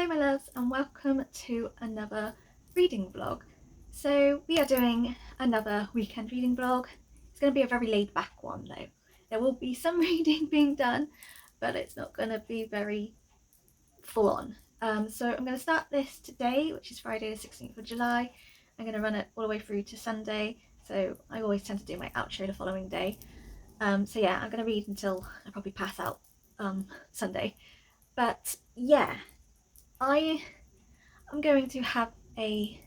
Hello my loves and welcome to another reading vlog. So we are doing another weekend reading vlog. It's going to be a very laid back one though. There will be some reading being done, but it's not going to be very full on. So I'm going to start this today, which is Friday the 16th of July. I'm going to run it all the way through to Sunday, so I always tend to do my outro the following day. So yeah, I'm going to read until I probably pass out Sunday. But yeah, I am going to have a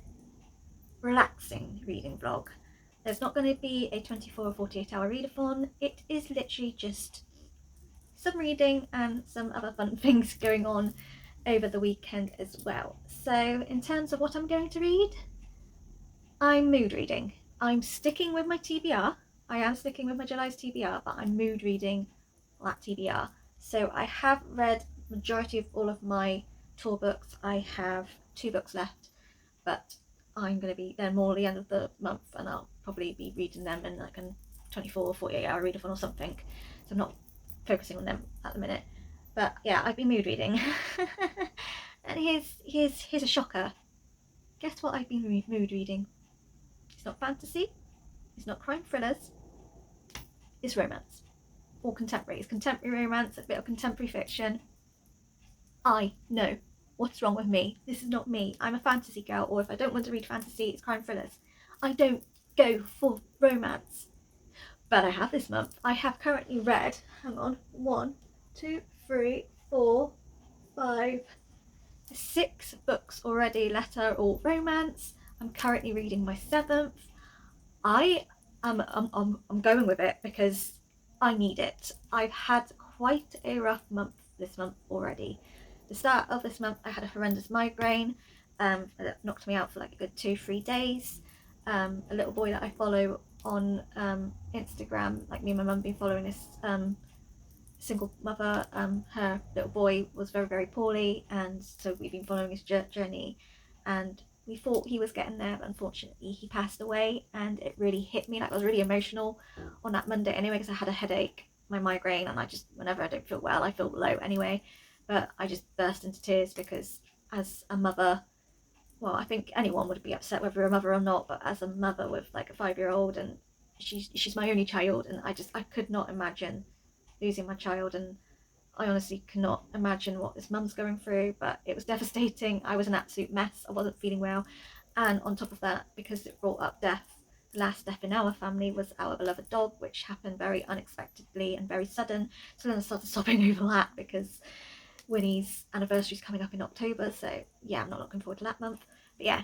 relaxing reading vlog. There's not going to be a 24 or 48 hour readathon. It is literally just some reading and some other fun things going on over the weekend as well. So in terms of what I'm going to read, I'm mood reading. I'm sticking with my TBR. I am sticking with my July's TBR, but I'm mood reading that TBR. So I have read majority of all of my tour books. I have 2 books left, but I'm going to be there more at the end of the month and I'll probably be reading them in like a 24 or 48 hour readathon or something. So I'm not focusing on them at the minute. But yeah, I've been mood reading. And here's a shocker. Guess what I've been mood reading? It's not fantasy, it's not crime thrillers, it's romance. Or contemporary. It's contemporary romance, a bit of contemporary fiction. I know. What's wrong with me? This is not me. I'm a fantasy girl, or if I don't want to read fantasy, it's crime thrillers. I don't go for romance. But I have this month. I have currently read, hang on, 1, 2, 3, 4, 5, 6 books already, letter or romance. I'm currently reading my 7th. I'm going with it because I need it. I've had quite a rough month this month already. The start of this month I had a horrendous migraine that knocked me out for like a good 2-3 days. A little boy that I follow on Instagram, like me and my mum been following this single mother, her little boy was very, very poorly, and so we've been following his journey, and we thought he was getting there, but unfortunately he passed away, and it really hit me. Like, I was really emotional on that Monday anyway because I had a headache, my migraine, and I just, whenever I don't feel well, I feel low anyway. But I just burst into tears because as a mother, well, I think anyone would be upset whether you're a mother or not, but as a mother with like a 5-year-old, and she's my only child, and I could not imagine losing my child, and I honestly cannot imagine what this mum's going through, but it was devastating. I was an absolute mess. I wasn't feeling well, and on top of that, because it brought up death, the last death in our family was our beloved dog, which happened very unexpectedly and very sudden. So then I started sobbing over that because Winnie's anniversary is coming up in October, so yeah, I'm not looking forward to that month. But yeah,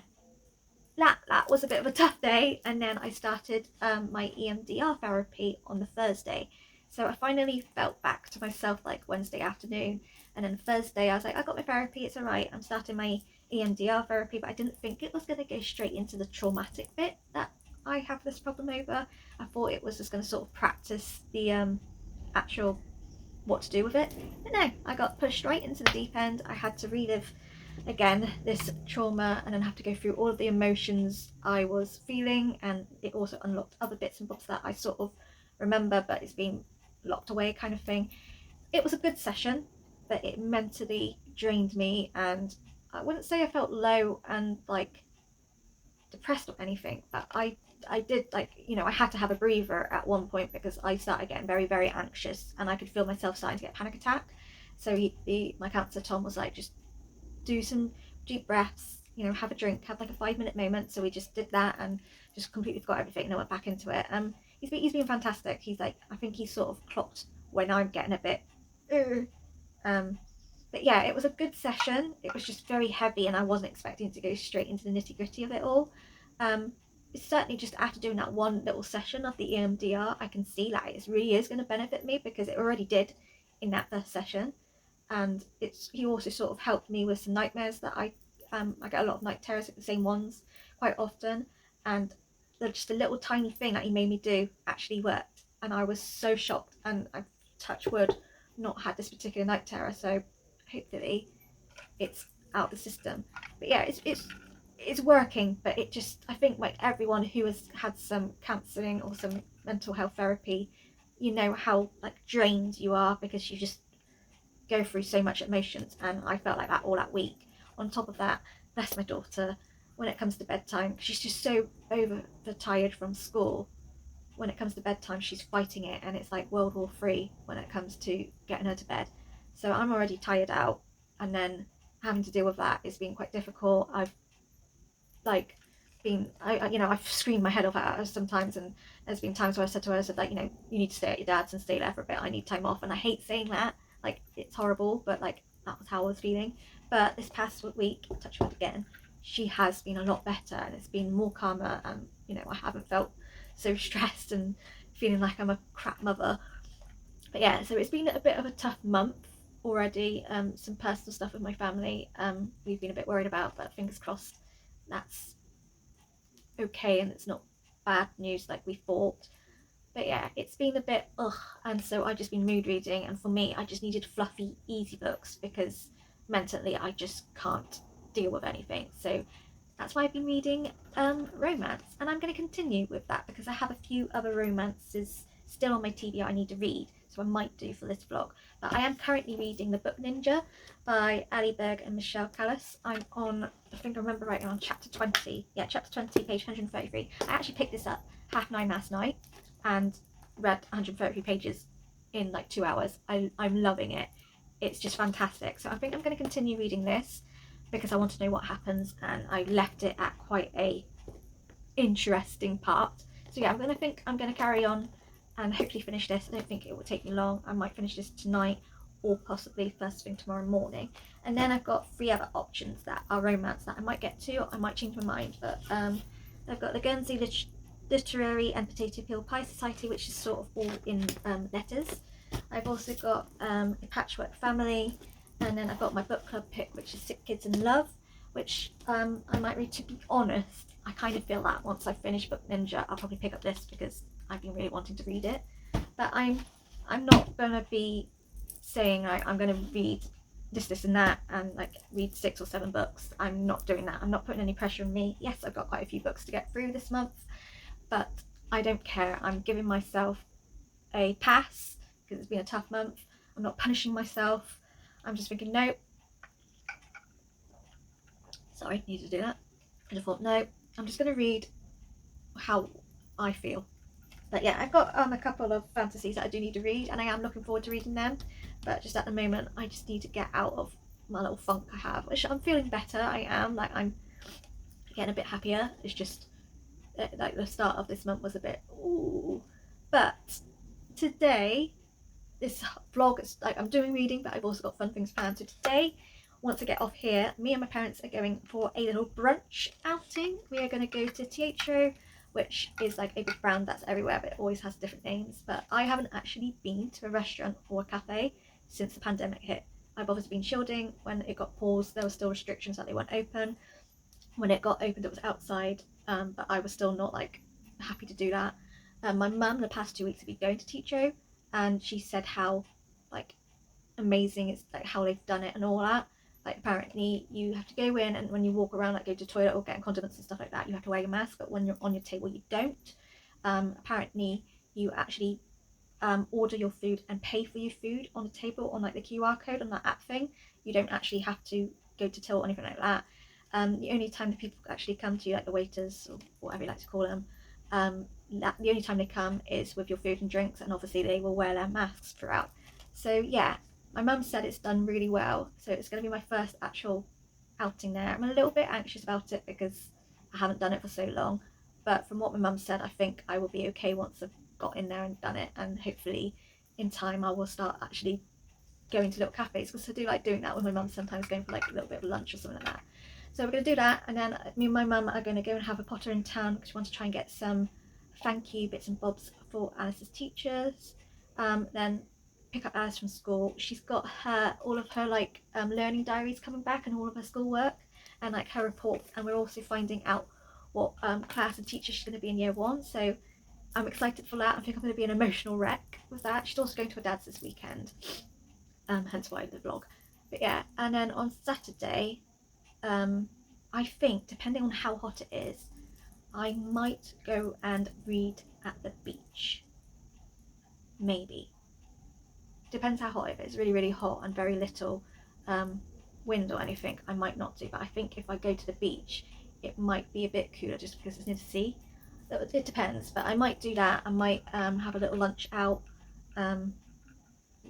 that was a bit of a tough day. And then I started my EMDR therapy on the Thursday. So I finally felt back to myself like Wednesday afternoon, and then Thursday I was like, I got my therapy, it's alright, I'm starting my EMDR therapy. But I didn't think it was going to go straight into the traumatic bit that I have this problem over. I thought it was just going to sort of practice the actual what to do with it. But no, I got pushed right into the deep end. I had to relive again this trauma and then have to go through all of the emotions I was feeling, and it also unlocked other bits and bobs that I sort of remember, but it's been locked away kind of thing. It was a good session, but it mentally drained me, and I wouldn't say I felt low and like depressed or anything, but I did, like, you know, I had to have a breather at one point because I started getting very, very anxious, and I could feel myself starting to get a panic attack. So my counsellor Tom was like, just do some deep breaths, you know, have a drink, have like a 5-minute moment. So we just did that and just completely forgot everything and I went back into it. He's been fantastic. He's like, I think he's sort of clocked when I'm getting a bit but yeah, it was a good session. It was just very heavy and I wasn't expecting to go straight into the nitty-gritty of it all. It's certainly just after doing that one little session of the EMDR, I can see like it really is going to benefit me, because it already did in that first session. And he also sort of helped me with some nightmares that I get a lot of night terrors, the same ones quite often, and just a little tiny thing that he made me do actually worked, and I was so shocked, and I've, touch wood, not had this particular night terror, so hopefully it's out the system. But yeah, it's working, but it just, I think like everyone who has had some counselling or some mental health therapy, you know how like drained you are because you just go through so much emotions, and I felt like that all that week. On top of that, bless my daughter, when it comes to bedtime, she's just so overtired from school. When it comes to bedtime, she's fighting it, and it's like World War III when it comes to getting her to bed. So I'm already tired out, and then having to deal with that is being quite difficult. I've like I've screamed my head off at her sometimes, and there's been times where I said to her, I said, like, you need to stay at your dad's and stay there for a bit. I need time off, and I hate saying that. Like, it's horrible, but like that was how I was feeling. But this past week, touch wood again, she has been a lot better, and it's been more calmer, and I haven't felt so stressed and feeling like I'm a crap mother. But yeah, so it's been a bit of a tough month already. Some personal stuff with my family we've been a bit worried about, but fingers crossed that's okay and it's not bad news like we thought. But yeah, it's been a bit and so I've just been mood reading, and for me I just needed fluffy easy books because mentally I just can't deal with anything. So that's why I've been reading romance, and I'm going to continue with that because I have a few other romances still on my TBR I need to read, so I might do for this vlog. But I am currently reading The Book Ninja by Ali Berg and Michelle Callis. I'm on, I think I remember right, on chapter 20. Yeah, chapter 20, page 133. I actually picked this up 9:30 last night and read 133 pages in like 2 hours. I'm loving it. It's just fantastic. So I think I'm going to continue reading this because I want to know what happens, and I left it at quite a interesting part. So yeah, I'm going to carry on and hopefully finish this. I don't think it will take me long. I might finish this tonight or possibly first thing tomorrow morning. And then I've got 3 other options that are romance that I might get to, or I might change my mind. But I've got the Guernsey Literary and Potato Peel Pie Society, which is sort of all in letters. I've also got A Patchwork Family, and then I've got my book club pick, which is Sick Kids in Love, which I might read. To be honest, I kind of feel that once I finish Book Ninja, I'll probably pick up this because I've been really wanting to read it. But I'm not gonna be saying like I'm gonna read this and that and like read 6 or 7 books. I'm not doing that. I'm not putting any pressure on me. Yes, I've got quite a few books to get through this month, but I don't care. I'm giving myself a pass because it's been a tough month. I'm not punishing myself. I'm just thinking, no, sorry, need to do that. And I thought, no, I'm just going to read how I feel. But yeah, I've got a couple of fantasies that I do need to read, and I am looking forward to reading them. But just at the moment, I just need to get out of my little funk I have, which I'm feeling better. I am, like, I'm getting a bit happier. It's just like the start of this month was a bit ooh. But today, this vlog is like I'm doing reading, but I've also got fun things planned. So today, once I get off here, me and my parents are going for a little brunch outing. We are going to go to Teatro, which is like a big brand that's everywhere, but it always has different names. But I haven't actually been to a restaurant or a cafe since the pandemic hit. I've obviously been shielding. When it got paused, there were still restrictions that they weren't open. When it got opened, it was outside, but I was still not like happy to do that. My mum the past 2 weeks have been going to Teatro, and she said how like amazing it's like how they've done it and all that. Like apparently you have to go in, and when you walk around, like go to the toilet or get condiments and stuff like that, you have to wear your mask, but when you're on your table you don't. Apparently you actually order your food and pay for your food on the table on like the QR code on that app thing. You don't actually have to go to till or anything like that. The only time the people actually come to you, like the waiters or whatever you like to call them, the only time they come is with your food and drinks, and obviously they will wear their masks throughout. So yeah, my mum said it's done really well, so it's going to be my first actual outing there. I'm a little bit anxious about it because I haven't done it for so long, but from what my mum said, I think I will be okay once I've got in there and done it, and hopefully in time I will start actually going to little cafes, because I do like doing that with my mum sometimes, going for like a little bit of lunch or something like that. So we're going to do that, and then me and my mum are going to go and have a potter in town because we want to try and get some thank you bits and bobs for Alice's teachers. Then pick up Alice from school. She's got all of her like learning diaries coming back, and all of her schoolwork and like her reports, and we're also finding out what class and teacher she's going to be in year 1. So I'm excited for that. I think I'm going to be an emotional wreck with that. She's also going to her dad's this weekend, hence why the vlog. But yeah, and then on Saturday, I think, depending on how hot it is, I might go and read at the beach. Maybe. Depends how hot it is. It's really, really hot and very little wind or anything, I might not do, but I think if I go to the beach, it might be a bit cooler just because it's near the sea. It depends, but I might do that. I might have a little lunch out.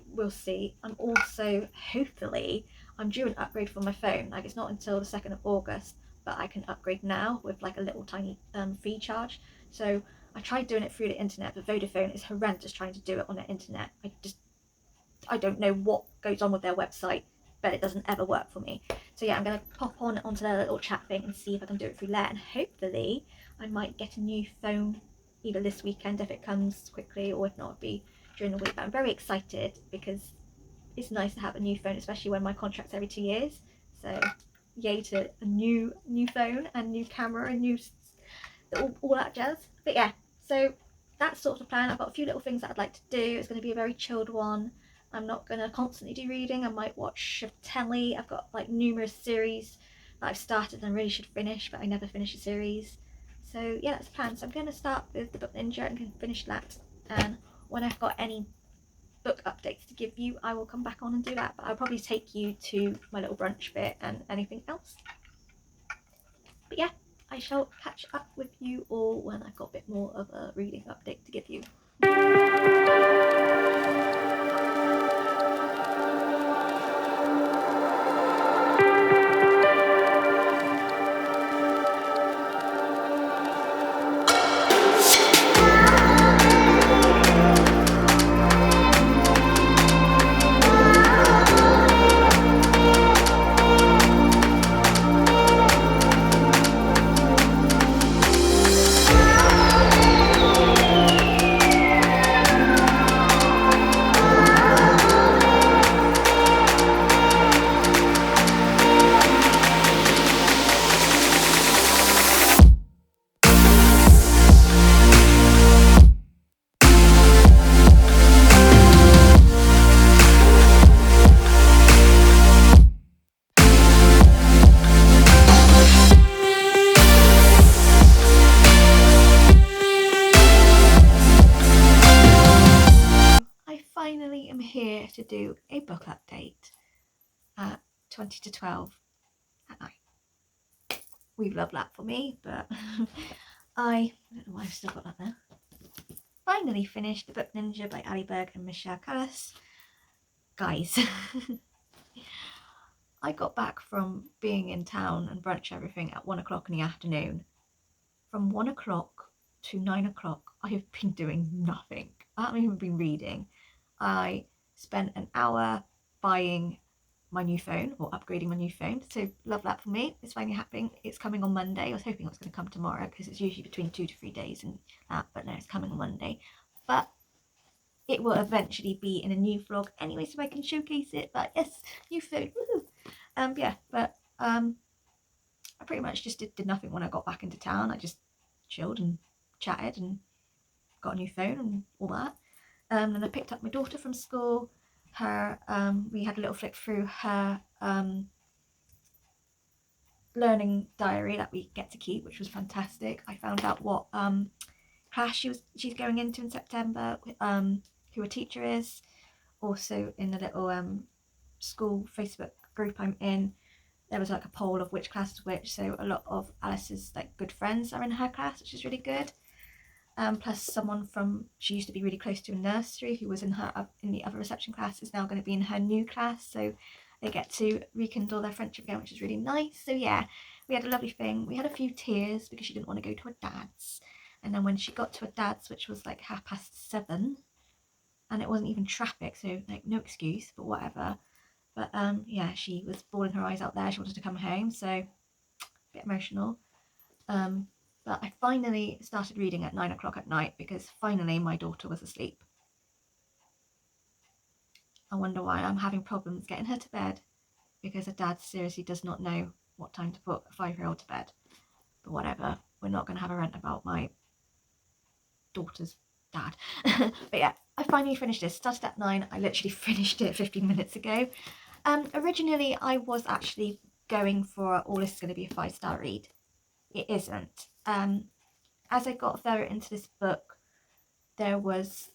We'll see. I'm also, hopefully, I'm due an upgrade for my phone. Like, it's not until the 2nd of August, but I can upgrade now with like a little tiny fee charge. So I tried doing it through the internet, but Vodafone is horrendous trying to do it on the internet. I don't know what goes on with their website, but it doesn't ever work for me. So yeah, I'm going to pop on onto their little chat thing and see if I can do it through there, and hopefully I might get a new phone either this weekend if it comes quickly, or if not, it'll be during the week. But I'm very excited because it's nice to have a new phone, especially when my contract's every 2 years. So yay to a new phone and new camera and new all that jazz. But yeah, so that's sort of the plan. I've got a few little things that I'd like to do. It's going to be a very chilled one. I'm not going to constantly do reading. I might watch a telly. I've got like numerous series that I've started and really should finish, but I never finish a series. So yeah, that's the plan. So I'm going to start with the Book Ninja and finish that. And when I've got any book updates to give you, I will come back on and do that. But I'll probably take you to my little brunch bit and anything else. But yeah, I shall catch up with you all when I've got a bit more of a reading update to give you. Finally am here to do a book update at 20 to 12 at night. We've loved that for me, but I don't know why I've still got that there. Finally finished The Book Ninja by Ali Berg and Michelle Callas. Guys, I got back from being in town and brunch everything at 1 o'clock in the afternoon. From 1 o'clock to 9 o'clock, I have been doing nothing. I haven't even been reading. I spent an hour buying my new phone, or upgrading my new phone, so love that for me. It's finally happening. It's coming on Monday. I was hoping it was going to come tomorrow because it's usually between 2 to 3 days and that, but no, it's coming on Monday. But it will eventually be in a new vlog anyway, so I can showcase it. But yes, new phone, woohoo! Yeah, but I pretty much just did nothing when I got back into town. I just chilled and chatted and got a new phone and all that. And I picked up my daughter from school. We had a little flick through her learning diary that we get to keep, which was fantastic. I found out what class she's going into in September, who her teacher is. Also in the little school Facebook group I'm in, there was like a poll of which class is which, so a lot of Alice's like good friends are in her class, which is really good. Plus someone she used to be really close to in nursery, who was in the other reception class, is now going to be in her new class, so they get to rekindle their friendship again, which is really nice. So yeah, we had a lovely thing. We had a few tears because she didn't want to go to her dad's, and then when she got to her dad's, which was like 7:30, and it wasn't even traffic, so like no excuse, but whatever. But yeah, she was bawling her eyes out there. She wanted to come home, so a bit emotional. But I finally started reading at 9 o'clock at night because finally my daughter was asleep. I wonder why I'm having problems getting her to bed, because her dad seriously does not know what time to put a 5-year-old to bed. But whatever, we're not going to have a rant about my daughter's dad. But yeah, I finally finished this. Started at 9. I literally finished it 15 minutes ago. Originally, I was actually going for, oh, this is going to be a 5-star read. It isn't. As I got further into this book, there was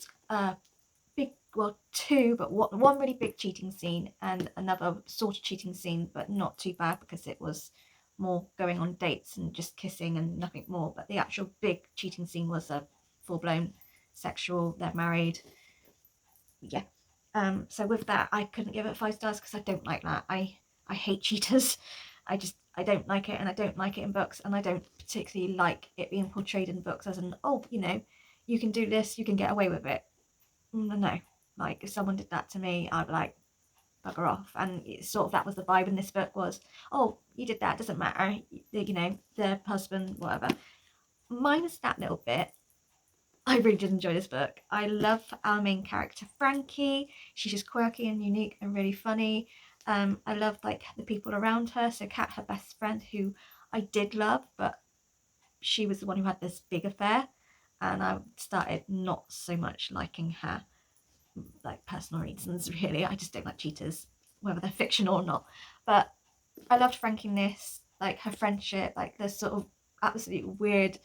well, two, but one really big cheating scene and another sort of cheating scene, but not too bad because it was more going on dates and just kissing and nothing more. But the actual big cheating scene was a full-blown sexual, they're married. Yeah. So with that, I couldn't give it 5 stars because I don't like that. I hate cheaters. I don't like it, and I don't like it in books, and I don't particularly like it being portrayed in books as an, oh, you know, you can do this, you can get away with it. No, like if someone did that to me, I'd be like, bugger off. And it's sort of that was the vibe in this book was, oh, you did that, doesn't matter, you know, the husband, whatever. Minus that little bit, I really did enjoy this book. I love our main character Frankie. She's just quirky and unique and really funny. I love like the people around her. So Kat, her best friend, who I did love, but she was the one who had this big affair, and I started not so much liking her, like personal reasons really. I just don't like cheaters, whether they're fictional or not. But I loved Frankie in this, like her friendship, like the sort of absolutely weird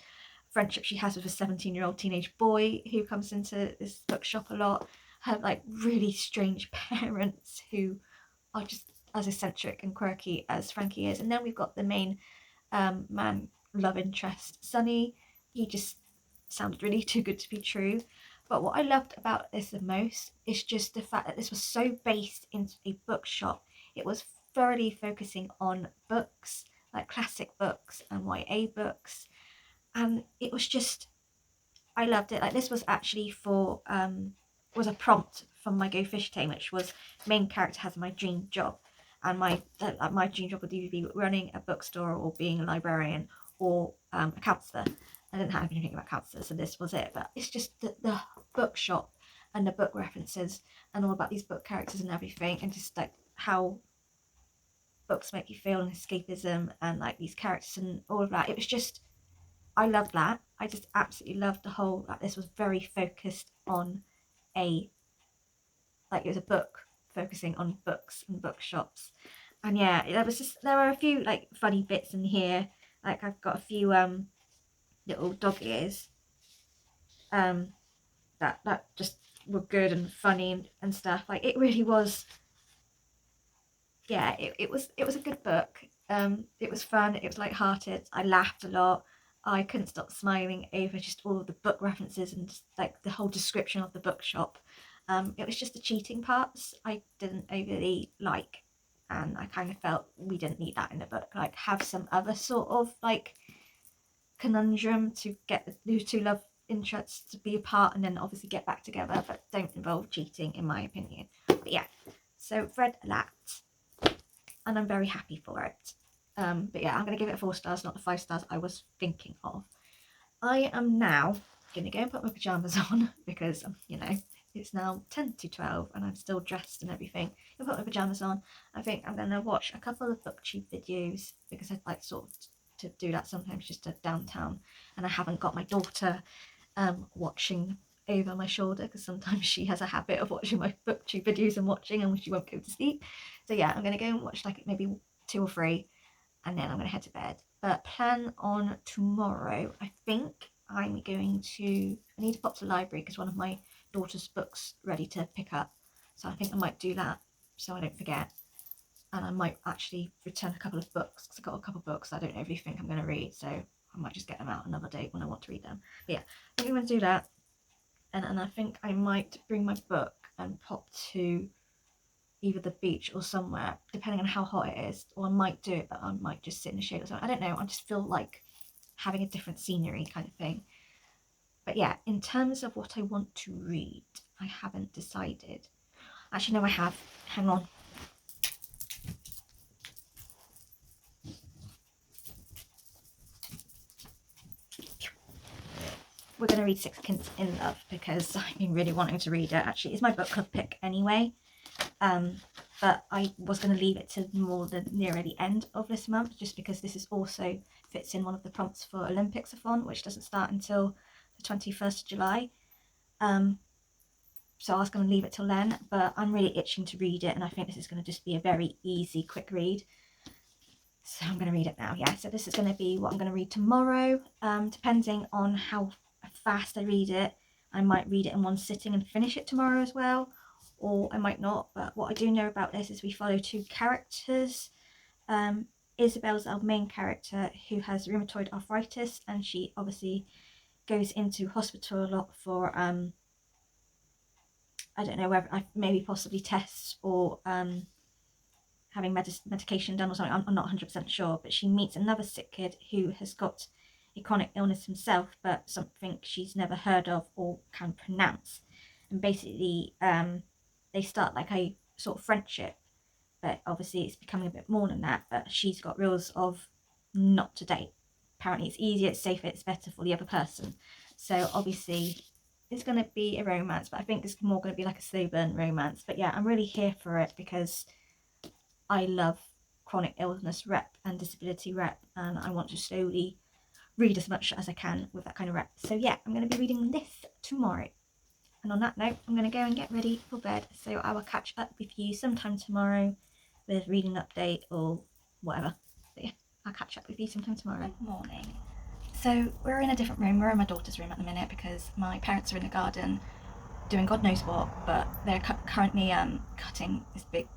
friendship she has with a 17-year-old teenage boy who comes into this bookshop a lot, her like really strange parents who are just as eccentric and quirky as Frankie is. And then we've got the main man love interest, Sonny. He just sounded really too good to be true. But what I loved about this the most is just the fact that this was so based into a bookshop. It was thoroughly focusing on books, like classic books and YA books. And it was just, I loved it. Like this was actually for, was a prompt from my Go Fish Tame, which was main character has my dream job. And my dream job would either be running a bookstore or being a librarian or a counsellor. I didn't have anything about counsellors, so this was it. But it's just the bookshop and the book references and all about these book characters and everything, and just like how books make you feel and escapism and like these characters and all of that. It was just, I loved that. I just absolutely loved the whole, like this was very focused on a, like it was a book focusing on books and bookshops. And yeah, there were a few like funny bits in here. Like I've got a few little dog ears that just were good and funny and stuff. Like it really was, yeah, it was a good book. It was fun, it was light-hearted, I laughed a lot, I couldn't stop smiling over just all of the book references and just like the whole description of the bookshop. It was just the cheating parts I didn't overly like, and I kind of felt we didn't need that in a book. Like have some other sort of like conundrum to get the two love interests to be apart and then obviously get back together, but don't involve cheating in my opinion. But yeah, so read that and I'm very happy for it. But yeah, I'm going to give it 4 stars, not the 5 stars I was thinking of. I am now going to go and put my pyjamas on because, you know, it's now 10 to 12 and I'm still dressed and everything. I'll put my pyjamas on. I think I'm going to watch a couple of booktube videos because I'd like sort of to do that sometimes, just to downtown, and I haven't got my daughter watching over my shoulder because sometimes she has a habit of watching my booktube videos and watching and she won't go to sleep. So yeah, I'm going to go and watch like maybe 2 or 3 and then I'm going to head to bed. But plan on tomorrow, I think I'm going to, I need to pop to the library because one of my daughter's books ready to pick up, so I think I might do that so I don't forget. And I might actually return a couple of books because I've got a couple of books I don't really think I'm going to read, so I might just get them out another day when I want to read them. But yeah, I think I'm going to do that, and I think I might bring my book and pop to either the beach or somewhere, depending on how hot it is, or I might do it, but I might just sit in the shade or something. I don't know, I just feel like having a different scenery kind of thing. But yeah, in terms of what I want to read, I haven't decided. Actually, no, I have. Hang on. We're going to read Sixpence in Love because I've been really wanting to read it. Actually, it's my book club pick anyway. But I was going to leave it to more the nearer the end of this month, just because this is also fits in one of the prompts for Olympics-a-thon, which doesn't start until the 21st of July. So I was going to leave it till then, but I'm really itching to read it, and I think this is going to just be a very easy, quick read. So I'm going to read it now. Yeah, so this is going to be what I'm going to read tomorrow, depending on how fast I read it. I might read it in one sitting and finish it tomorrow as well, or I might not. But what I do know about this is we follow two characters. Isabel's our main character, who has rheumatoid arthritis, and she obviously goes into hospital a lot for I don't know, whether maybe possibly tests or having medication done or something. I'm not 100% sure, but she meets another sick kid who has got a chronic illness himself, but something she's never heard of or can pronounce. And basically, they start like a sort of friendship, but obviously it's becoming a bit more than that. But she's got rules of not to date. Apparently, it's easier, it's safer, it's better for the other person. So obviously, it's going to be a romance, but I think it's more going to be like a slow burn romance. But yeah, I'm really here for it because I love chronic illness rep and disability rep, and I want to slowly read as much as I can with that kind of rep. So yeah, I'm going to be reading this tomorrow. And on that note, I'm going to go and get ready for bed. So I will catch up with you sometime tomorrow with reading update or whatever. So yeah, I'll catch up with you sometime tomorrow. Good morning. So we're in a different room. We're in my daughter's room at the minute because my parents are in the garden doing God knows what, but they're currently cutting this big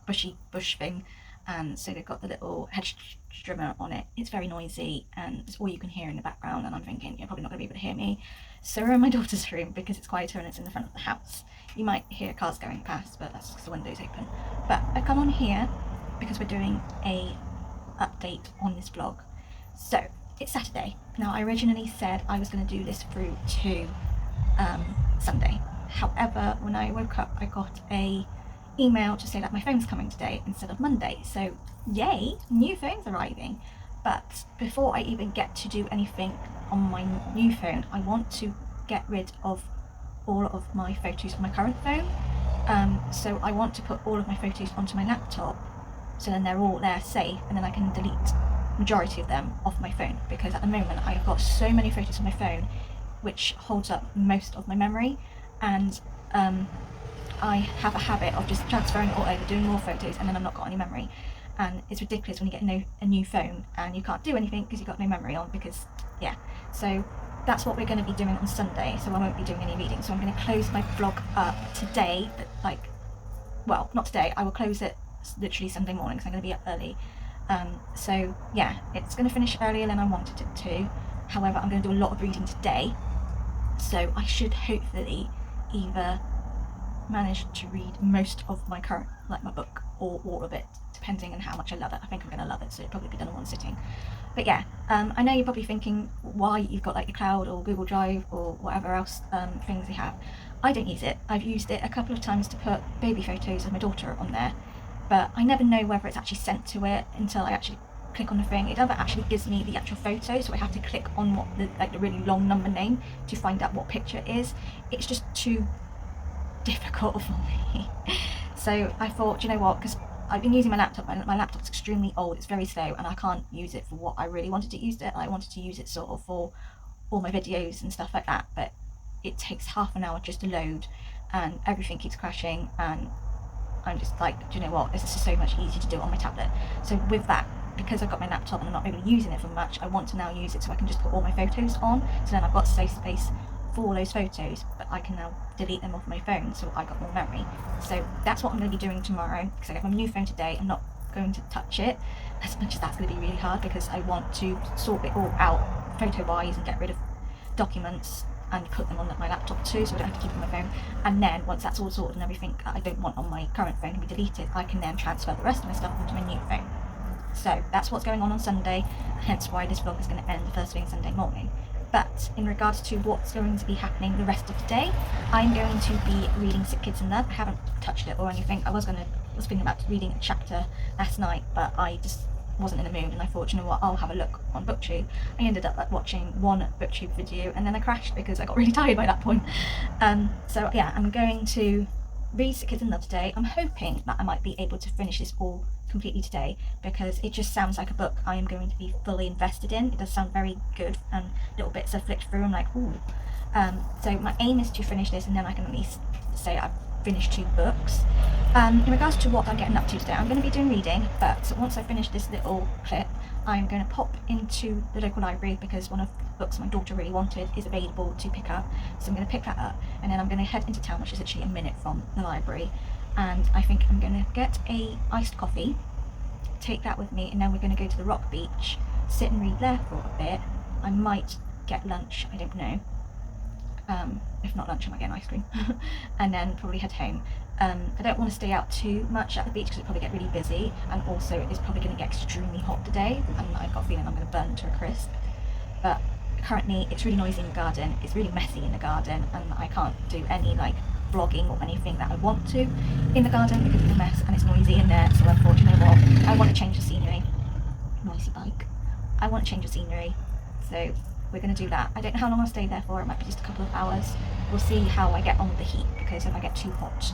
bushy bush thing, and so they've got the little hedge trimmer on it. It's very noisy and it's all you can hear in the background, and I'm thinking you're probably not going to be able to hear me. So we're in my daughter's room because it's quieter and it's in the front of the house. You might hear cars going past, but that's because the window's open. But I come on here because we're doing a update on this vlog. So it's Saturday. Now I originally said I was going to do this through to Sunday. However, when I woke up I got a email to say that my phone's coming today instead of Monday. So yay, new phone's arriving. But before I even get to do anything on my new phone, I want to get rid of all of my photos on my current phone. So I want to put all of my photos onto my laptop, so then they're all there safe, and then I can delete majority of them off my phone, because at the moment I've got so many photos on my phone which holds up most of my memory, and I have a habit of just transferring it all over, doing more photos, and then I've not got any memory. And it's ridiculous when you get a new phone and you can't do anything because you've got no memory on, because yeah. So that's what we're going to be doing on Sunday, so I won't be doing any reading. So I'm going to close my vlog up today, well, not today, I will close it literally Sunday morning because I'm going to be up early. So yeah, it's going to finish earlier than I wanted it to. However, I'm going to do a lot of reading today, so I should hopefully either manage to read most of my current, like my book, or all of it, depending on how much I love it. I think I'm going to love it, so it'll probably be done in one sitting. But yeah, I know you're probably thinking why you've got like your cloud or Google Drive or whatever else things you have. I don't use it. I've used it a couple of times to put baby photos of my daughter on there, but I never know whether it's actually sent to it until I actually click on the thing. It never actually gives me the actual photo, so I have to click on what the really long number name to find out what picture it is. It's just too difficult for me. So I thought, you know what, because I've been using my laptop, and my laptop's extremely old, it's very slow, and I can't use it for what I really wanted to use it. I wanted to use it sort of for all my videos and stuff like that, but it takes half an hour just to load, and everything keeps crashing, and I'm just like, do you know what, this is so much easier to do it on my tablet. So with that, because I've got my laptop and I'm not really using it for much, I want to now use it so I can just put all my photos on, so then I've got safe space for all those photos, but I can now delete them off my phone, so I got more memory. So that's what I'm going to be doing tomorrow, because I get my new phone today. I'm not going to touch it, as much as that's going to be really hard, because I want to sort it all out photo wise and get rid of documents and put them on my laptop too, so I don't have to keep them on my phone. And then once that's all sorted and everything that I don't want on my current phone can be deleted, I can then transfer the rest of my stuff onto my new phone. So that's what's going on Sunday, hence why this vlog is going to end the first thing Sunday morning. But in regards to what's going to be happening the rest of the day, I'm going to be reading Sick Kids in Love. I haven't touched it or anything. I was thinking about reading a chapter last night, but I just wasn't in the mood, and I thought, you know what, I'll have a look on BookTube. I ended up watching one BookTube video, and then I crashed because I got really tired by that point. So yeah, I'm going to read Sick Kids in Love today. I'm hoping that I might be able to finish this all completely today, because it just sounds like a book I am going to be fully invested in. It does sound very good, and little bits I flicked through, I'm like, ooh. So my aim is to finish this, and then I can at least say I've finish 2 books. In regards to what I'm getting up to today, I'm going to be doing reading, but once I finish this little clip, I'm going to pop into the local library because one of the books my daughter really wanted is available to pick up. So I'm going to pick that up, and then I'm going to head into town, which is literally a minute from the library, and I think I'm going to get a iced coffee, take that with me, and then we're going to go to the rock beach, sit and read there for a bit. I might get lunch, I don't know. If not lunch, I might get an ice cream. And then probably head home. I don't want to stay out too much at the beach because it'll probably get really busy, and also it's probably going to get extremely hot today, and I've got a feeling I'm going to burn to a crisp. But currently it's really noisy in the garden, it's really messy in the garden, and I can't do any like vlogging or anything that I want to in the garden because it's a mess and it's noisy in there. So I thought, you know what, I want to change the scenery. Noisy bike. I want to change the scenery, so we're going to do that. I don't know how long I'll stay there for, it might be just a couple of hours. We'll see how I get on with the heat, because if I get too hot,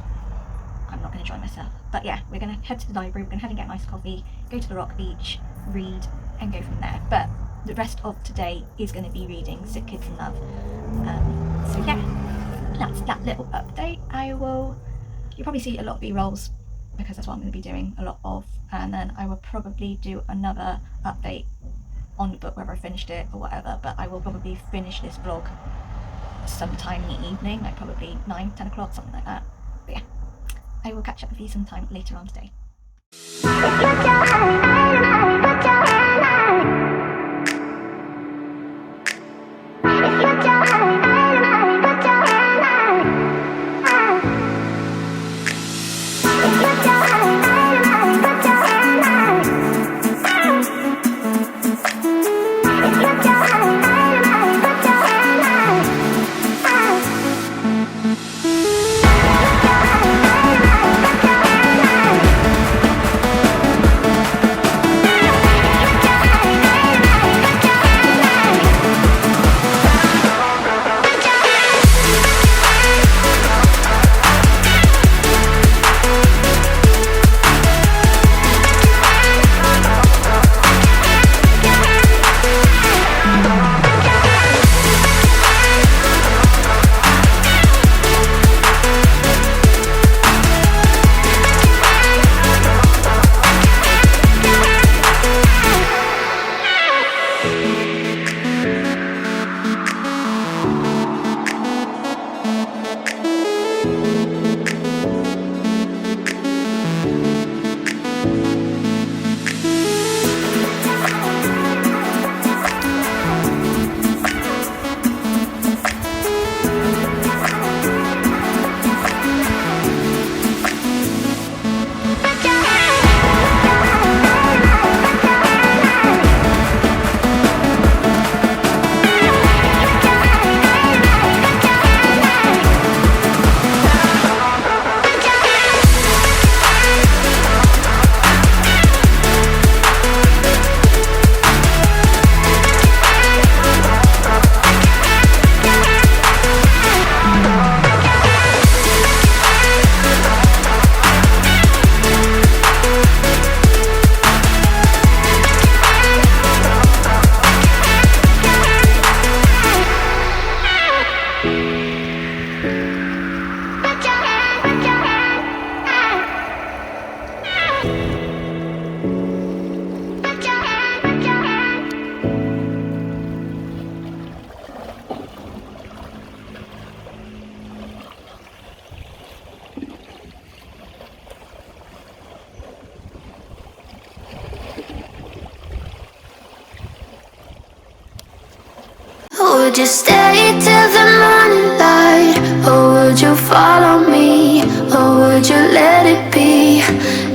I'm not going to enjoy myself. But yeah, we're going to head to the library, we're going to head and get a nice coffee, go to the rock beach, read, and go from there. But the rest of today is going to be reading Sick Kids in Love. So yeah, that's that little update. You'll probably see a lot of B-rolls, because that's what I'm going to be doing a lot of. And then I will probably do another update on the book, whether I finished it or whatever, but I will probably finish this vlog sometime in the evening, like probably 9-10 o'clock, something like that. But yeah, I will catch up with you sometime later on today. Would you stay till the morning light? Or would you follow me? Or would you let it be?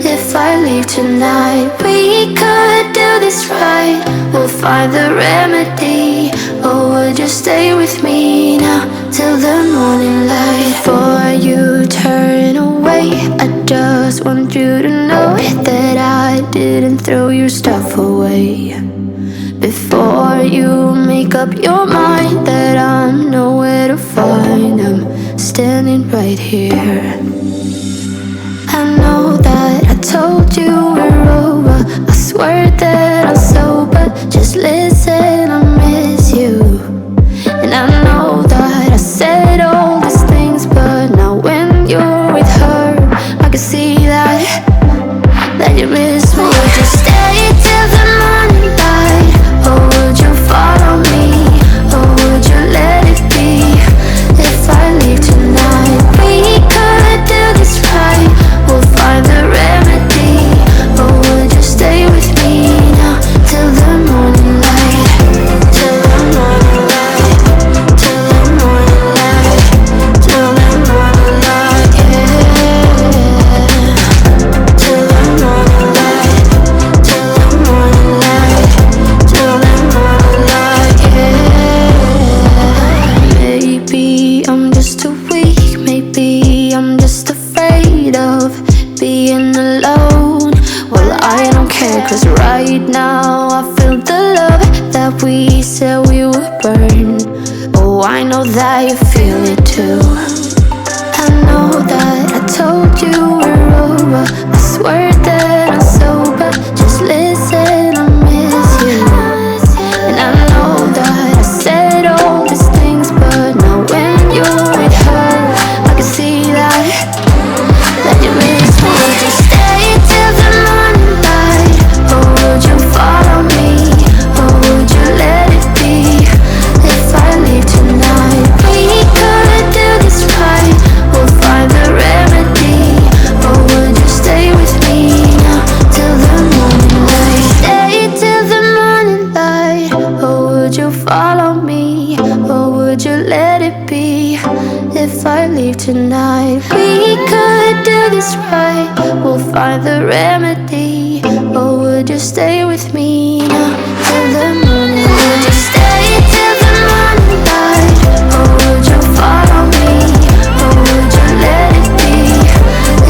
If I leave tonight, we could do this right. We'll find the remedy. Or would you stay with me now till the morning light? Before you turn away, I just want you to know that I didn't throw your stuff away. Before you make up your mind that I'm nowhere to find, I'm standing right here. I know that I told you we're over, I swear that I'm sober, just listen, I miss you. And I know that I said all these things, but now when you're with we said we would burn. Oh, I know that you feel it too. I know that I told you we're over. I swear that I'm sober. Just listen, I miss you. And I know that I said all these things, but now when you're with her, I can see that you miss me. Would you stay till the morning light? Or would you follow me? Or would you let it be? If I leave tonight, we could do this right. We'll find the remedy. Or would you stay with me now till the morning light? Stay till the morning light. Or would you follow me? Or would you let it be? If I leave tonight, we could do this right. We'll find the remedy. Or would you stay with me now till the morning light? Would you stay till the morning light? Or would you follow me? Or would you let it be?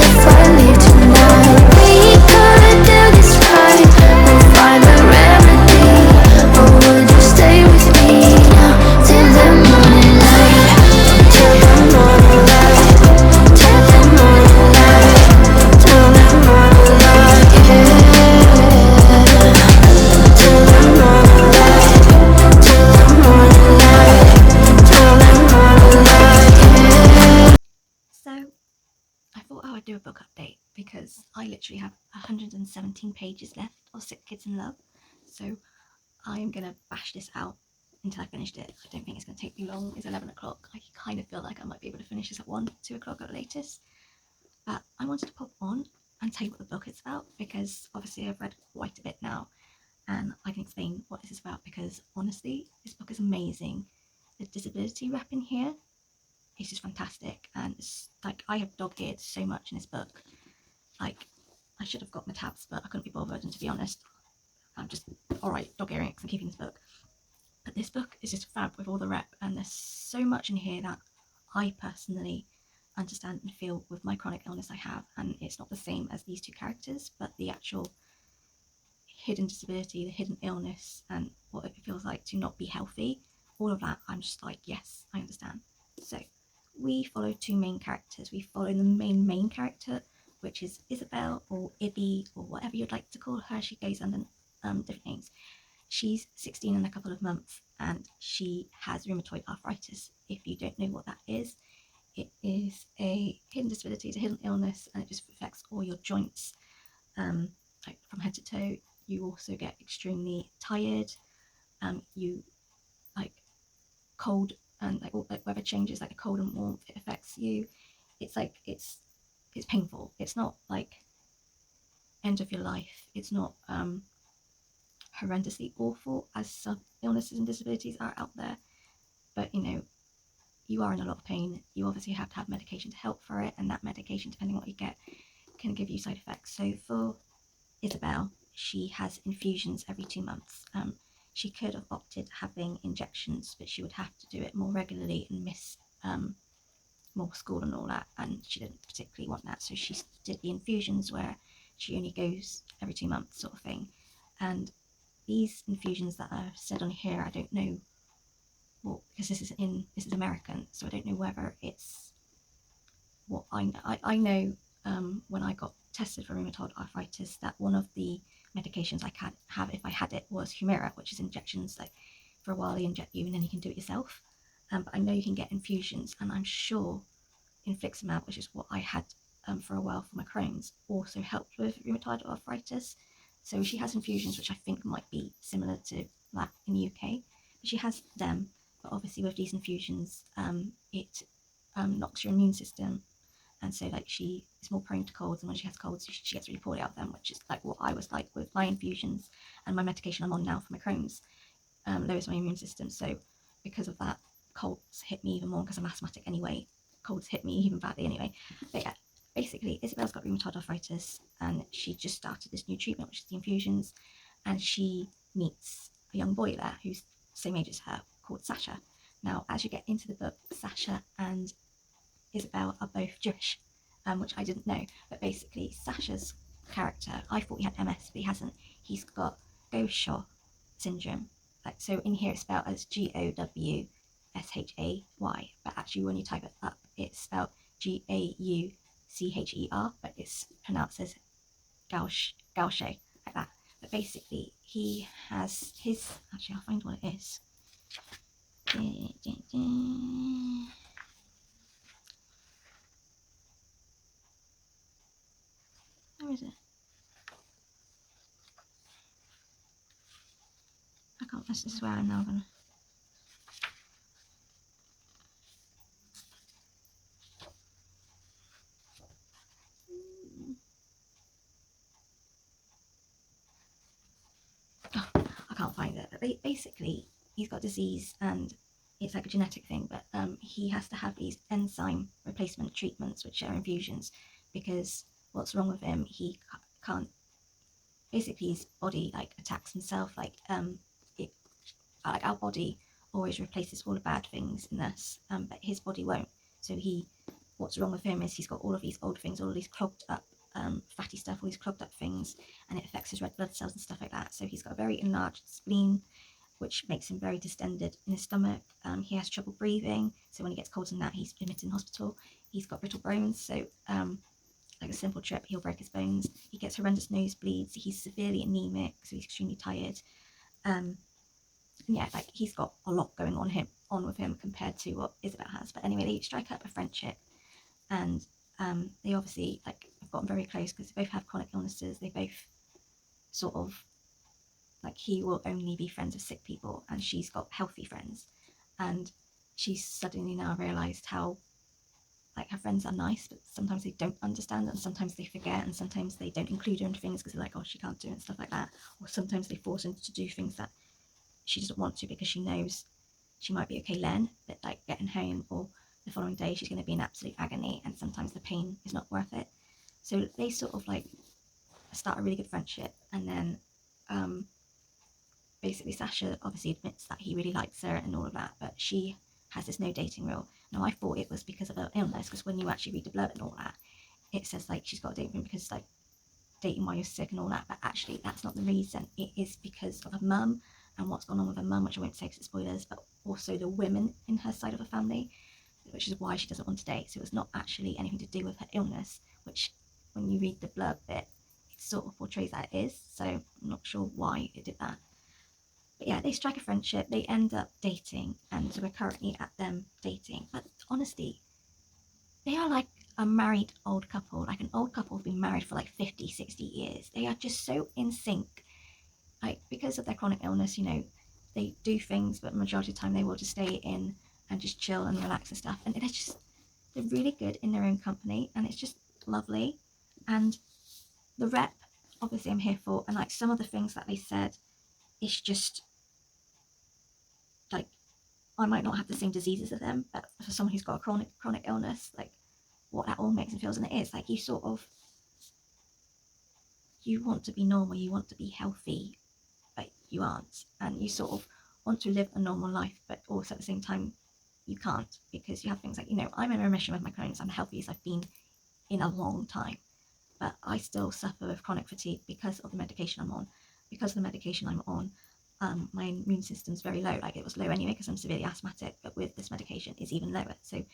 If I leave tonight, we could do this right. We'll find the remedy. Or would you stay with me now till the morning light? Till the morning light. Till the morning light. Till the morning light, yeah. Till the morning light. Till the morning light. Till the morning light, yeah. So I thought I would do a book update because I literally have 117 pages left of Sick Kids in Love. So I'm gonna bash this out until I finished it. I don't think it's gonna take me long. It's 11 o'clock. I kind of feel like I might be able to finish this at 1, 2 o'clock at the latest. But I wanted to pop on and tell you what the book is about because obviously I've read quite a bit now and I can explain what this is about because honestly, this book is amazing. The disability rep in here is just fantastic, and it's like I have dog-eared so much in this book. Like I should have got my tabs, but I couldn't be bothered, and to be honest, I'm just alright dog-earing it because I'm keeping this book. But this book is just fab with all the rep, and there's so much in here that I personally understand and feel with my chronic illness I have, and it's not the same as these two characters, but the actual hidden disability, the hidden illness, and what it feels like to not be healthy, all of that, I'm just like, yes, I understand. So we follow two main characters. We follow the main character, which is Isabel or Ibby or whatever you'd like to call her. She goes under different names. She's 16 in a couple of months and she has rheumatoid arthritis. If you don't know what that is, it is a hidden disability, it's a hidden illness, and it just affects all your joints, like from head to toe. You also get extremely tired. You like cold and like weather changes, like the cold and warmth, it affects you. It's like it's painful. It's not like end of your life. It's not horrendously awful as some illnesses and disabilities are out there, but you know, you are in a lot of pain. You obviously have to have medication to help for it, and that medication, depending on what you get, can give you side effects. So for Isabel, she has infusions every 2 months. She could have opted having injections, but she would have to do it more regularly and miss more school and all that, and she didn't particularly want that, so she did the infusions where she only goes every 2 months sort of thing. And these infusions that are said on here, I don't know, well, because this is American, so I don't know whether it's what I know. When I got tested for rheumatoid arthritis, that one of the medications I can have if I had it was Humira, which is injections. Like for a while they inject you and then you can do it yourself. But I know you can get infusions, and I'm sure infliximab, which is what I had for a while for my Crohn's, also helped with rheumatoid arthritis. So she has infusions which I think might be similar to that in the UK. But she has them, but obviously with these infusions, it knocks your immune system, and so like she is more prone to colds, and when she has colds she gets really poorly out of them, which is like what I was like with my infusions and my medication I'm on now for my Crohn's. Lowers my immune system, so because of that, colds hit me even more because I'm asthmatic anyway. Colds hit me even badly anyway. But yeah, basically Isabel's got rheumatoid arthritis and she just started this new treatment, which is the infusions, and she meets a young boy there who's the same age as her, called Sasha. Now as you get into the book, Sasha and Isabel are both Jewish, which I didn't know, but basically Sasha's character, I thought he had MS, but he hasn't. He's got Gaucher syndrome, like, so in here it's spelled as Gowshay, but actually when you type it up it's spelled Gaucher, but it's pronounced as Gauche, like that. But basically he has his, actually I'll find what it is. Where is it? I can't, this is where I'm now gonna. Oh, I can't find it. But basically, he's got disease and it's like a genetic thing, but he has to have these enzyme replacement treatments, which are infusions, because what's wrong with him, he can't, basically his body like attacks himself, like it, like our body always replaces all the bad things in us, but his body won't. So what's wrong with him is he's got all of these old things, all of these clogged up fatty stuff, all these clogged up things, and it affects his red blood cells and stuff like that. So he's got a very enlarged spleen, which makes him very distended in his stomach. He has trouble breathing, so when he gets colds and that, he's admitted in hospital. He's got brittle bones, so like a simple trip, he'll break his bones. He gets horrendous nosebleeds. He's severely anemic, so he's extremely tired. Yeah, like he's got a lot going on with him compared to what Isabel has. But anyway, they strike up a friendship, and they obviously like have gotten very close because they both have chronic illnesses. They both sort of like, he will only be friends with sick people, and she's got healthy friends, and she's suddenly now realised how like her friends are nice, but sometimes they don't understand, and sometimes they forget, and sometimes they don't include her in things because they're like, oh, she can't do it and stuff like that, or sometimes they force her to do things that she doesn't want to because she knows she might be okay then, but like getting home or the following day she's going to be in absolute agony, and sometimes the pain is not worth it. So they sort of like start a really good friendship, and then basically Sasha obviously admits that he really likes her and all of that, but she has this no dating rule. Now I thought it was because of her illness, because when you actually read the blurb and all that, it says like she's got a date with him because like dating while you're sick and all that, but actually that's not the reason. It is because of her mum and what's gone on with her mum, which I won't say because it's spoilers, but also the women in her side of the family, which is why she doesn't want to date. So it's not actually anything to do with her illness, which when you read the blurb bit, it sort of portrays that it is. So I'm not sure why it did that. But yeah, they strike a friendship, they end up dating, and so we're currently at them dating. But honestly, they are like a married old couple, like an old couple who've been married for like 50, 60 years. They are just so in sync. Like, because of their chronic illness, you know, they do things, but majority of the time they will just stay in and just chill and relax and stuff. And they're really good in their own company, and it's just lovely. And the rep, obviously I'm here for, and like some of the things that they said, it's just like, I might not have the same diseases as them, but for someone who's got a chronic illness, like what that all makes them feel, and it is like you want to be normal, you want to be healthy, but you aren't, and you sort of want to live a normal life, but also at the same time you can't, because you have things like, you know, I'm in remission with my Crohn's, I'm the healthiest I've been in a long time, but I still suffer with chronic fatigue because of the medication I'm on. Because of the medication I'm on, my immune system's very low. Like, it was low anyway because I'm severely asthmatic, but with this medication it's even lower. So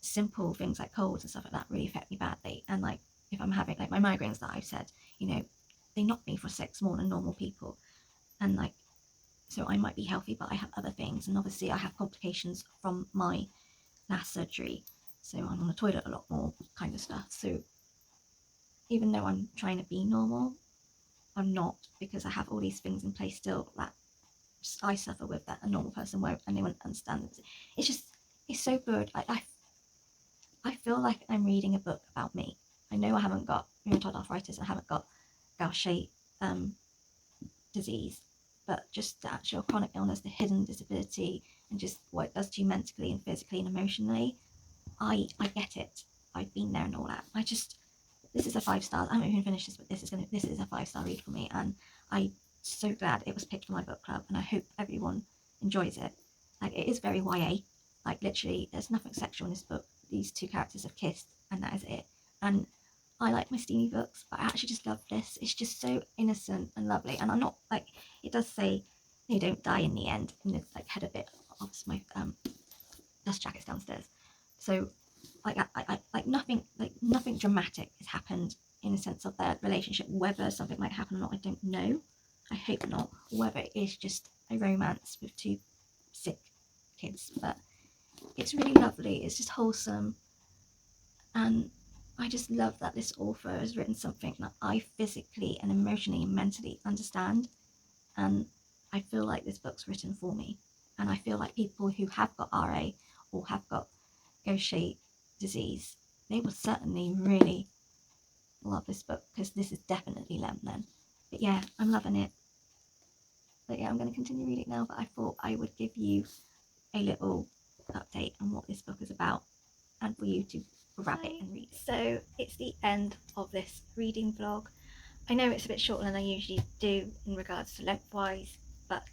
simple things like colds and stuff like that really affect me badly. And like, if I'm having like my migraines that I've said, you know, they knock me for 6 more than normal people. And like, so I might be healthy, but I have other things, and obviously I have complications from my last surgery, so I'm on the toilet a lot more, kind of stuff. So even though I'm trying to be normal, I'm not, because I have all these things in place still that I suffer with that a normal person won't, and they won't understand. It's so good. I feel like I'm reading a book about me. I know I haven't got rheumatoid arthritis, I haven't got Gaucher disease, but just the actual chronic illness, the hidden disability, and just what it does to you mentally and physically and emotionally, I get it. I've been there and all that. This is a 5 stars. I haven't even finished this, but this is a 5-star read for me, and I'm so glad it was picked for my book club, and I hope everyone enjoys it. Like, it is very YA. Like, literally, there's nothing sexual in this book. These 2 characters have kissed, and that is it. And I like my steamy books, but I actually just love this. It's just so innocent and lovely. And I'm not like, it does say they don't die in the end, and it's like had a bit of my dust jackets downstairs. So like nothing dramatic has happened in the sense of their relationship. Whether something might happen or not, I don't know. I hope not. Whether it is just a romance with two sick kids, but it's really lovely. It's just wholesome, and I just love that this author has written something that I physically and emotionally and mentally understand, and I feel like this book's written for me. And I feel like people who have got RA or have got Gaucher disease, they will certainly really love this book, because this is definitely them. But yeah, I'm loving it. But yeah, I'm going to continue reading now, but I thought I would give you a little update on what this book is about, and for you to grab it and read. So it's the end of this reading vlog. I know it's a bit shorter than I usually do in regards to lengthwise, but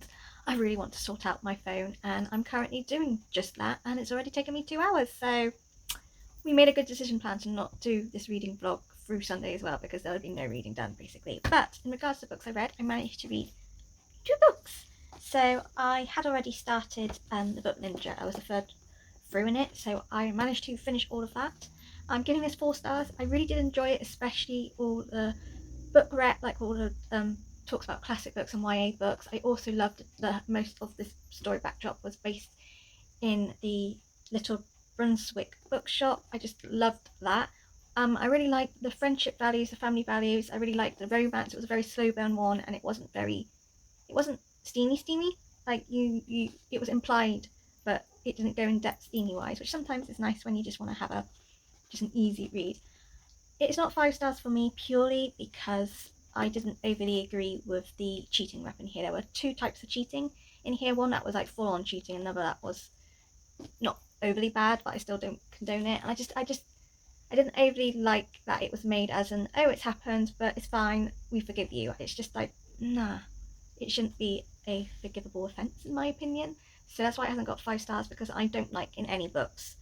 I really want to sort out my phone, and I'm currently doing just that, and it's already taken me 2 hours. So we made a good decision plan to not do this reading vlog through Sunday as well, because there would be no reading done basically. But in regards to books I read, I managed to read 2 books. So I had already started the book Ninja. I was the third through in it, so I managed to finish all of that. I'm giving this 4 stars. I really did enjoy it, especially all the book rep, like all the talks about classic books and YA books. I also loved that most of this story backdrop was based in the Little Brunswick bookshop. I just loved that. I really liked the friendship values, the family values. I really liked the romance. It was a very slow burn one, and it wasn't steamy. Like it was implied, but it didn't go in depth steamy wise, which sometimes is nice when you just want to have just an easy read. It's not 5 stars for me purely because I didn't overly agree with the cheating rep in here. There were 2 types of cheating in here. One that was like full on cheating, another that was not overly bad, but I still don't condone it. And I didn't overly like that it was made as an, oh, it's happened, but it's fine, we forgive you. It's just like, nah, it shouldn't be a forgivable offence in my opinion. So that's why it hasn't got 5 stars, because I don't like in any books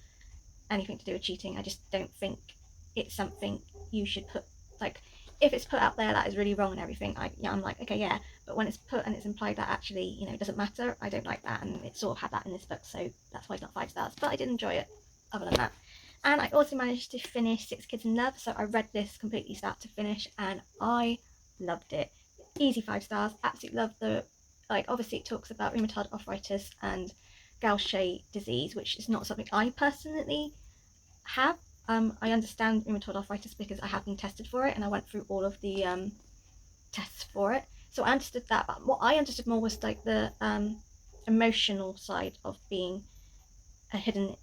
anything to do with cheating. I just don't think it's something you should put, like, if it's put out there that is really wrong and everything, I'm like, okay, yeah, but when it's put and it's implied that actually, you know, it doesn't matter, I don't like that, and it sort of had that in this book, so that's why it's not 5 stars, but I did enjoy it other than that. And I also managed to finish 6 Kids in Love, so I read this completely start to finish, and I loved it. Easy 5 stars, absolutely loved the, like, obviously it talks about rheumatoid arthritis and Gaucher disease, which is not something I personally have. I understand rheumatoid arthritis because I have been tested for it, and I went through all of the tests for it, so I understood that. But what I understood more was like the emotional side of being a hidden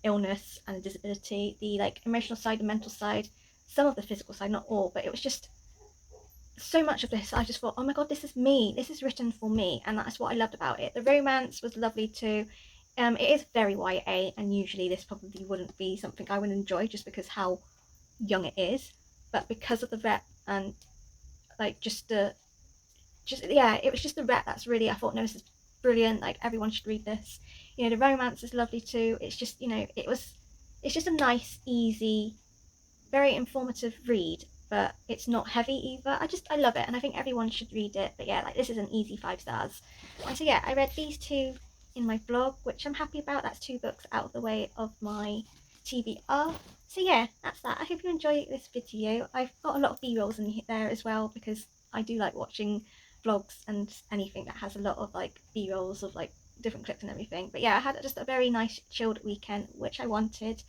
illness and a disability, the like emotional side, the mental side, some of the physical side, not all, but it was just so much of this. I just thought, oh my god, this is me, this is written for me, and that's what I loved about it. The romance was lovely too. It is very YA, and usually this probably wouldn't be something I would enjoy just because how young it is, but because of the rep and like yeah, it was just the rep that's really, I thought, no, this is brilliant, like everyone should read this. You know, the romance is lovely too. It's just, you know, it's just a nice, easy, very informative read, but it's not heavy either. I love it, and I think everyone should read it. But yeah, like this is an easy 5 stars. And so yeah, I read these 2 in my blog, which I'm happy about. That's 2 books out of the way of my TBR. So yeah, that's that. I hope you enjoy this video. I've got a lot of B-rolls in there as well, because I do like watching vlogs and anything that has a lot of like B-rolls of like different clips and everything. But yeah, I had just a very nice chilled weekend, which I wanted.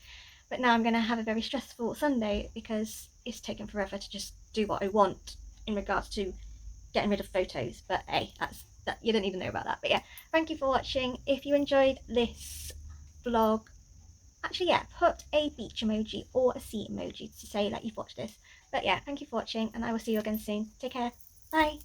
But now I'm going to have a very stressful Sunday because it's taken forever to just do what I want in regards to getting rid of photos. But hey, that you don't even know about that. But yeah, thank you for watching. If you enjoyed this vlog, actually yeah, put a beach emoji or a sea emoji to say that you've watched this. But yeah, thank you for watching, and I will see you again soon. Take care. Bye.